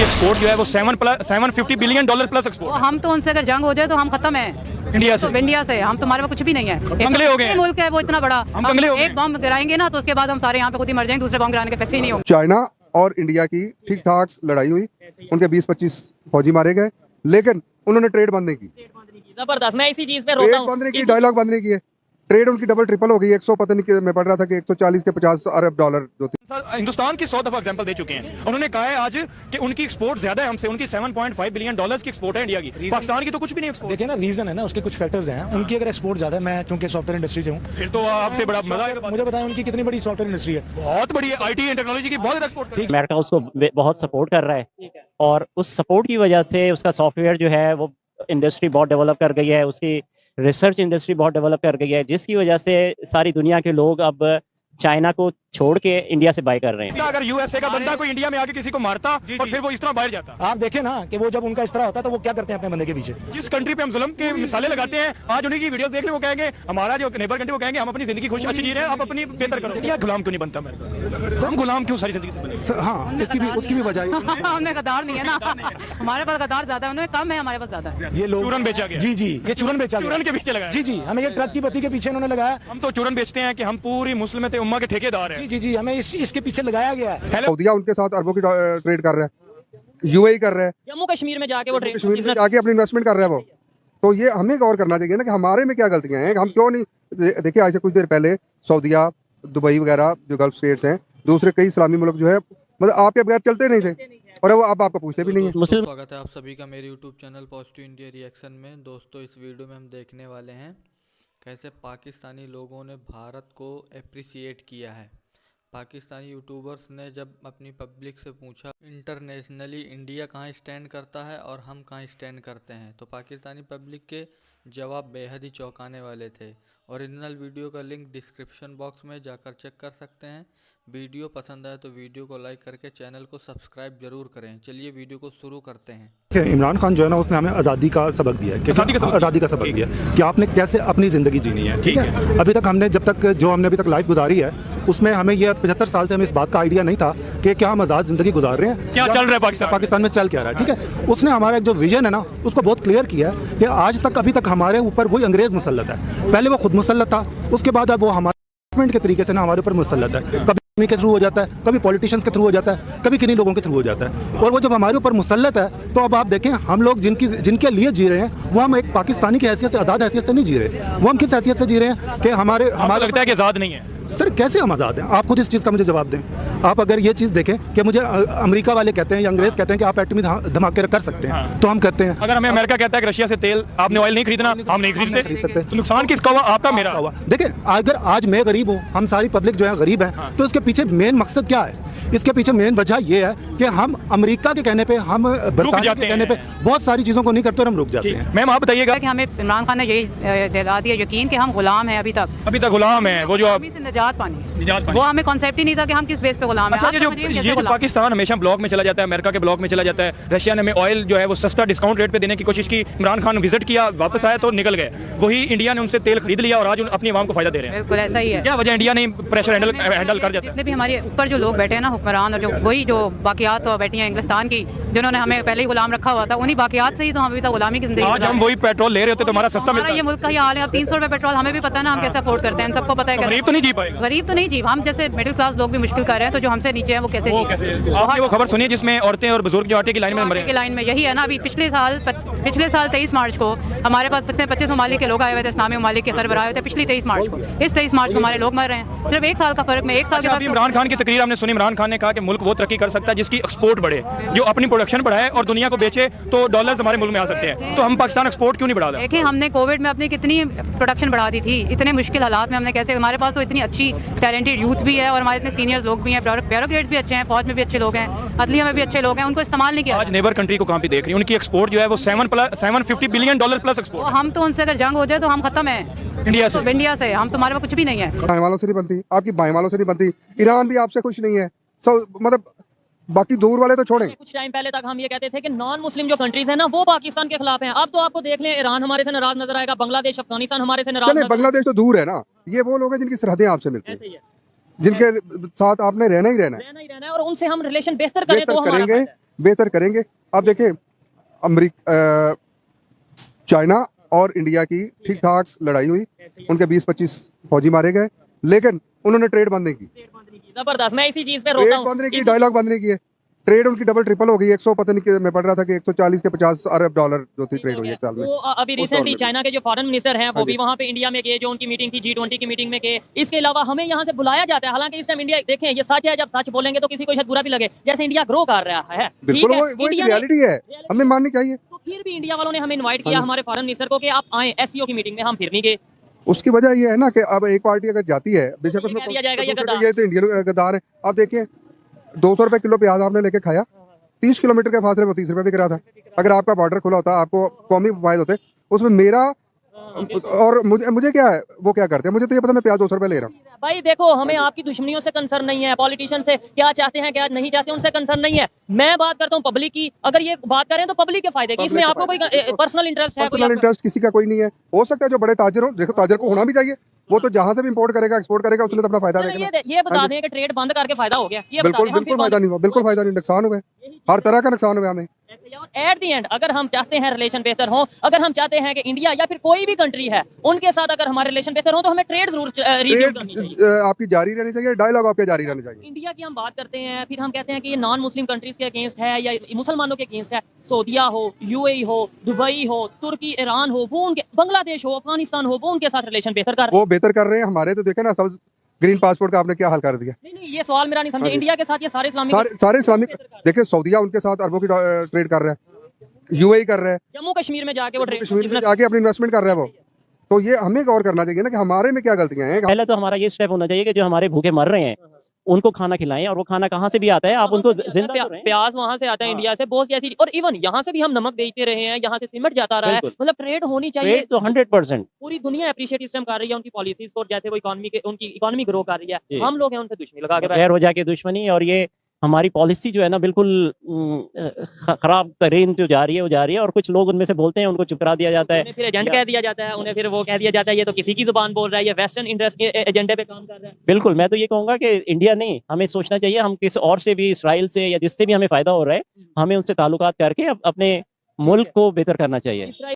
Export जो है वो $750 बिलियन प्लस एक्सपोर्ट। हम तो उनसे अगर जंग हो जाए तो हम खत्म है इंडिया से। तो इंडिया से हम तुम्हारे में कुछ भी नहीं है। कंगले हो गए मुल्क है वो इतना बड़ा, हम कंगले हो गए। एक बम गिराएंगे ना तो उसके बाद हम सारे यहाँ पे खुद ही मर जाएंगे, दूसरे बम गिराने के पैसे ही नहीं होंगे। चाइना और इंडिया की ठीक ठाक लड़ाई हुई, उनके 20-25 फौजी मारे गए, लेकिन उन्होंने ट्रेड बंद नहीं की। जबरदस्त, मैं इसी चीज पे ट्रेड रोता हूँ। बंद नहीं की, डायलॉग बंद नहीं किए। ट्रेड उनकी डबल ट्रिपल हो गई। 100 पता नहीं मैं पढ़ रहा था कि 140 के 50 अरब डॉलर जो थी। हिंदुस्तान की 100 दफा एग्जांपल दे चुके हैं। उन्होंने कहा है आज कि उनकी एक्सपोर्ट ज्यादा है हमसे, उनकी $7.5 बिलियन की एक्सपोर्ट है इंडिया की। पाकिस्तान की तो कुछ भी नहीं एक्सपोर्ट। देखिए ना, रीजन है ना, उसके कुछ फैक्टर्स हैं। उनकी अगर एक्सपोर्ट ज्यादा है, मैं क्योंकि सॉफ्टवेयर इंडस्ट्री से हूँ, फिर तो आपसे बड़ा मजा है। मुझे बताएं उनकी कितनी बड़ी सॉफ्टवेयर इंडस्ट्री है। बहुत बड़ी है, IT एंड टेक्नोलॉजी की बहुत एक्सपोर्ट। अमेरिका उसको बहुत सपोर्ट कर रहा है और उस सपोर्ट की वजह से उसका सॉफ्टवेयर जो है वो इंडस्ट्री बहुत डेवलप कर गई है, उसकी रिसर्च इंडस्ट्री बहुत डेवलप कर गई है, जिसकी वजह से सारी दुनिया के लोग अब चाइना को छोड़ के इंडिया से बाय कर रहे हैं। अगर USA का बंदा कोई इंडिया में आके किसी को मारता और फिर वो इस तरह बाहर जाता। आप देखें ना कि वो जब उनका इस तरह होता है तो वो क्या करते हैं अपने बंदे के पीछे। जिस कंट्री पे हम जुल्म के मिसालें लगाते हैं, आज उन्हीं की वीडियोस देख ले, वो कहेंगे हमारा जो नेबर कंट्री, वो कहेंगे हम अपनी जिंदगी खुश अच्छी जी रहे हैं, आप अपनी बेहतर करो। इंडिया गुलाम क्यों नहीं बनता? मैं हम गुलाम क्यों सारी जिंदगी से बने? हाँ, उसकी भी वजह है। हमें गद्दार नहीं है ना, हमारे पास गद्दार ज्यादा है, उन्हें कम है, हमारे पास ज्यादा है। ये लोग चूरन बेचा गया। जी जी, ये चूरन बेचा गया। चूरन के पीछे लगाया। जी जी, हमें ये ट्रक की बत्ती के पीछे उन्होंने लगाया। हम तो चूरन बेचते हैं कि हम पूरी मुस्लिम उम्मा के ठेकेदार हैं। जी जी जी, हमें इसके पीछे लगाया गया है। सऊदीया उनके साथ अरबों की ट्रेड कर रहा है, UAE कर रहा है, जम्मू कश्मीर में जाके वो कश्मीर में जाके अपनी इन्वेस्टमेंट कर रहा है वो। तो ये हमें गौर करना चाहिए ना कि हमारे में क्या गलतियां हैं, हम क्यों नहीं। देखिए आज से कुछ देर पहले सऊदीया, दुबई वगैरह जो गल्फ स्टेट्स हैं, दूसरे कई इस्लामी मुल्क जो है, मतलब आपके बगैर चलते नहीं थे और वो अब आपको पूछते भी नहीं है। स्वागत है आप सभी का मेरे YouTube channel positive India reaction में। दोस्तों, इस वीडियो में हम देखने वाले हैं कैसे पाकिस्तानी लोगों ने भारत को अप्रिसिएट किया है। पाकिस्तानी यूट्यूबर्स ने जब अपनी पब्लिक से पूछा इंटरनेशनली इंडिया कहाँ स्टैंड करता है और हम कहाँ स्टैंड करते हैं, तो पाकिस्तानी पब्लिक के जवाब बेहद ही चौंकाने वाले थे। ओरिजिनल वीडियो का लिंक डिस्क्रिप्शन बॉक्स में जाकर चेक कर सकते हैं। वीडियो पसंद आए तो वीडियो को लाइक करके चैनल को सब्सक्राइब जरूर करें। चलिए वीडियो को शुरू करते हैं। इमरान खान जो है ना, उसने हमें आज़ादी का सबक दिया है, आज़ादी का सबक दिया कि आपने कैसे अपनी ज़िंदगी जीनी है। ठीक है, अभी तक हमने हमने अभी तक लाइफ गुजारी है, उसमें हमें ये 75 साल से हमें इस बात का आइडिया नहीं था कि क्या हम आज़ाद ज़िंदगी गुजार रहे हैं, क्या चल रहा है पाकिस्तान में चल क्या रहा है। ठीक है, उसने हमारा एक जो विजन है ना, उसको बहुत क्लियर किया है कि आज तक अभी तक हमारे ऊपर वही अंग्रेज़ मुसल्लत है। पहले वो खुद मुसल्लत था, उसके बाद अब वो हमारे के तरीके से ना हमारे ऊपर मुसल्लत है। कभी के थ्रू हो जाता है, कभी पॉलिटिशियंस के थ्रू हो जाता है, कभी किन्हीं लोगों के थ्रू हो जाता है। और वो जब हमारे ऊपर मुसल्लत है तो अब आप देखें, हम लोग जिनके लिए जी रहे हैं वो हम एक पाकिस्तानी की हैसियत से, आज़ाद हैसियत से नहीं जी रहे। वो हम किस हैसियत से जी रहे हैं कि हमारे लगता है कि आज़ाद नहीं है। सर कैसे हम आज़ाद हैं? आप खुद इस चीज़ का मुझे जवाब दें। आप अगर ये चीज़ देखें कि मुझे अमेरिका वाले कहते हैं या अंग्रेज़ कहते हैं कि आप एटमी धमाके कर सकते हैं, तो हम करते हैं। अगर हमें अमेरिका कहता है कि रशिया से तेल आपने ऑयल नहीं खरीदना, हम नहीं खरीद सकते। तो नुकसान किसका हुआ? आपका, मेरा हुआ। देखिए, अगर आज मैं गरीब हूँ, हम सारी पब्लिक जो है गरीब है, तो इसके पीछे मेन मकसद क्या है? इसके पीछे मेन वजह ये है कि हम अमेरिका के कहने पे, हम बरतानिया के कहने पे बहुत सारी चीज़ों को नहीं करते और हम रुक जाते हैं। मैम आप बताइएगा कि हमें इमरान खान ने यही दिला दिया यकीन कि हम गुलाम हैं। अभी तक गुलाम है वो, जो निजात पानी, वो हमें कॉन्सेप्ट ही नहीं था कि हम किस बेस पे गुलाम हैं। अच्छा, ये जो पाकिस्तान हमेशा ब्लॉक में चला जाता है, अमेरिका के ब्लॉक में चला जाता है, रशिया ने हमें ऑयल जो है वो सस्ता डिस्काउंट रेट पे देने की कोशिश की, इमरान खान विजिट किया, वापस आया तो निकल गए। वही इंडिया ने उनसे तेल खरीद लिया और आज अपनी आवाम को फायदा दे रहे हैं। बिल्कुल ऐसा ही है। क्या वजह इंडिया ने प्रेशर हैंडल कर जाता है? जितने भी हमारे ऊपर जो लोग बैठे हैं ना, हुक्मरान, और जो वही जो बाकियात तो बैठी हैं इंग्लिस्तान की, जिन्होंने हमें पहले ही गुलाम रखा हुआ था, उन्हीं बाकियात से ही तो हम अभी तक गुलामी की जिंदगी। आज हम वही पेट्रोल ले रहे होते तो हमारा सस्ता मिलता। ये मुल्क का ही हाल है। अब 300 रुपए पेट्रोल, हमें भी पता है ना, हम कैसे अफोर्ड करते हैं, सबको पता है। गरीब तो नहीं जी पाएगा। गरीब तो नहीं जी, हम जैसे मिडिल क्लास लोग भी मुश्किल कर रहे हैं, तो जो हमसे नीचे हैं वो कैसे जी? आपने वो खबर सुनी जिसमें औरतें और बुजुर्ग जो आटे की लाइन में मरे? की लाइन में यही है ना। अभी पिछले साल 23 मार्च को हमारे पास 25 ममालिक के लोग आए हुए थे, इस्लामी ममालिक के सरबराह हुए थे पिछली 23 मार्च को। इस 23 मार्च को हमारे लोग मर रहे हैं, सिर्फ 1 साल का फर्क में। 1 साल के बाद इमरान खान की तकरीर हमने सुनी, इमरान खान ने कहा कि मुल्क वो तरक्की कर सकता है जिसकी एक्सपोर्ट बढ़े, जो अपनी प्रोडक्शन बढ़ाए और दुनिया को बेचे तो डॉलर्स हमारे मुल्क में आ सकते हैं। तो हम पाकिस्तान एक्सपोर्ट क्यों नहीं बढ़ा रहे? देखिए, हमने कोविड में अपनी कितनी प्रोडक्शन बढ़ा दी थी, इतने मुश्किल हालात में हमने कैसे, हमारे पास तो इतनी अच्छी टैलेंटेड यूथ भी है और हमारे इतने सीनियर लोग भी हैं, ब्यूरोक्रेट भी अच्छे हैं, फौज में भी अच्छे लोग हैं, अदलिया में भी अच्छे लोग हैं, उनको इस्तेमाल नहीं किया। आज नेबर कंट्री को कहाँ पे देख रही है? उनकी एक्सपोर्ट जो है वो $750 बिलियन प्लस एक्सपोर्ट। हम तो उनसे अगर जंग हो जाए तो हम खत्म है इंडिया से। हम तुम्हारे में कुछ भी नहीं है। बाएं वालों से नहीं बनती, आपकी बाएं वालों से नहीं बनती, ईरान भी आपसे खुश नहीं है। मतलब बाकी दूर वाले तो छोड़ें। कुछ टाइम पहले तक हम ये कहते थे कि नॉन मुस्लिम जो कंट्रीज हैं ना, वो पाकिस्तान के खिलाफ हैं। अब तो आपको देख लें, ईरान हमारे से नाराज नजर आएगा, बांग्लादेश, अफगानिस्तान हमारे से नाराज। बांग्लादेश तो दूर है ना, ये वो लोग हैं जिनकी सरहदें आपसे मिलती हैं, जिनके साथ आपने रहना ही रहना है और उनसे हम रिलेशन बेहतर करें तो करेंगे। बेहतर करेंगे। अब देखें चाइना और इंडिया की ठीक ठाक लड़ाई हुई, उनके 20-25 फौजी मारे गए, लेकिन उन्होंने ट्रेड बंद नहीं की। जबरदस्त, मैं इसी चीज पे रोकता ट्रेड हूँ। बंद नहीं की, डायलॉग बंद नहीं किए। ट्रेड उनकी डबल ट्रिपल हो गई। 100 पता नहीं, मैं पढ़ रहा था कि 140 के 50 अरब डॉलर जो थी ट्रेड हुई एक साल में। वो अभी रिसेंटली चाइना के जो फॉरेन मिनिस्टर हैं वो भी वहाँ पे इंडिया में गए, जो उनकी मीटिंग थी G20 की मीटिंग में गए। इसके अलावा हमें यहाँ से बुलाया जाता है, हालांकि इस टाइम इंडिया, देखें ये सच है, जब सच बोलेंगे तो किसी को शायद बुरा भी लगे, जैसे इंडिया ग्रो कर रहा है, बिल्कुल वो एक रियलिटी है, हमें माननी चाहिए। तो फिर भी इंडिया वालों ने हमें इन्वाइट किया, हमारे फॉरेन मिनिस्टर को, कि आप आए SCO की मीटिंग में, हम फिर नहीं गए। उसकी वजह ये है ना कि अब एक पार्टी अगर जाती है, बेशक ये उसमें कह दिया जाएगा ये गद्दार। ये तो इंडियन गद्दार है। आप देखिए 200 रुपए किलो प्याज आपने लेके खाया, 30 किलोमीटर के फासले में 30 रुपए बिक रहा था। अगर आपका बॉर्डर खुला होता, आपको कौमी फायदे होते, उसमें मेरा और मुझे क्या है, वो क्या करते हैं, मुझे तो ये पता मैं प्याज 200 रुपए ले रहा हूँ। भाई देखो, हमें आपकी दुश्मनियों से कंसर्न नहीं है, पॉलिटिशियन से क्या चाहते हैं क्या नहीं चाहते उनसे कंसर्न नहीं है। मैं बात करता हूँ पब्लिक की। अगर ये बात करें तो पब्लिक के फायदे की, इसमें आपको कोई पर्सनल इंटरेस्ट है? पर्सनल इंटरेस्ट किसी का कोई नहीं है। हो सकता है जो बड़े ताजिर हो, देखो ताजिर को होना भी चाहिए, वो तो जहां से भी इंपोर्ट करेगा एक्सपोर्ट करेगा, उसने तो अपना फायदा देखना। ये बता दें कि ट्रेड बंद करके फायदा हो गया, ये बिल्कुल बिल्कुल फायदा नहीं हुआ, बिल्कुल फायदा नहीं, नुकसान हुआ, हर तरह का नुकसान हुआ हमें। एट द एंड अगर हम चाहते हैं रिलेशन बेहतर हो, अगर हम चाहते हैं कि इंडिया या फिर कोई भी कंट्री है उनके साथ अगर हमारे रिलेशन बेहतर हो, तो हमें ट्रेड जरूर रिज्यूम करनी चाहिए। आपकी जारी रहनी चाहिए, डायलॉग आपके जारी रहने चाहिए। इंडिया की हम बात करते हैं, फिर हम कहते हैं कि ये नॉन मुस्लिम कंट्रीज के अगेंस्ट है या मुसलमानों के अगेंस्ट है। सऊदीया हो, UAE हो, दुबई हो, तुर्की, ईरान हो, वो उनके, बांग्लादेश हो, अफगानिस्तान हो, वो उनके साथ रिलेशन बेहतर कर रहे हैं। वो बेहतर कर रहे हैं, हमारे तो देखे ना, सब ग्रीन पासपोर्ट का आपने क्या हाल कर दिया। नहीं, ये सवाल मेरा नहीं समझे। इंडिया के साथ ये सारे इस्लामिक सारे इस्लामिक, देखिए सऊदीया उनके साथ अरबों की ट्रेड कर रहा है, UAE कर रहा है, जम्मू कश्मीर में जाके वो ट्रेड कश्मीर में जाके अपनी इन्वेस्टमेंट कर रहा है वो। तो ये हमें गौर करना चाहिए ना कि हमारे में क्या गलतियां हैं। पहले तो हमारा ये स्टेप होना चाहिए कि जो हमारे भूखे मर रहे हैं उनको खाना खिलाएं, और वो खाना कहाँ से भी आता है, आप उनको जिंदा तो रहें। प्याज वहां से आता है इंडिया से, बहुत सी ऐसी, और इवन यहाँ से भी हम नमक बेचते रहे हैं, यहाँ से सीमेंट जाता रहा है। मतलब ट्रेड होनी चाहिए, ट्रेड तो 100%। पूरी दुनिया अप्रिशिएट इस टाइम कर रही है उनकी पॉलिसीज को, जैसे वो उनकी इकोनॉमी ग्रो कर रही है। हम लोग हैं उनसे दुश्मनी लगा के बैठे। गैर हो जाके दुश्मनी, और ये हमारी पॉलिसी जो है ना बिल्कुल खराब तरीन जो जा रही है वो जा रही है, और कुछ लोग उनमें से बोलते हैं, उनको चुप करा दिया जाता है, उन्हें फिर एजेंट कह दिया जाता है, उन्हें फिर वो कह दिया जाता है ये तो किसी की जुबान बोल रहा है, ये वेस्टर्न इंटरेस्ट के एजेंडे पे काम कर रहा है। बिल्कुल, मैं तो ये कहूंगा कि इंडिया नहीं, हमें सोचना चाहिए हम किस और से भी, इसराइल से या जिससे भी हमें फायदा हो रहा है, हमें उनसे ताल्लुकात करके अपने मुल्क को बेहतर करना चाहिए।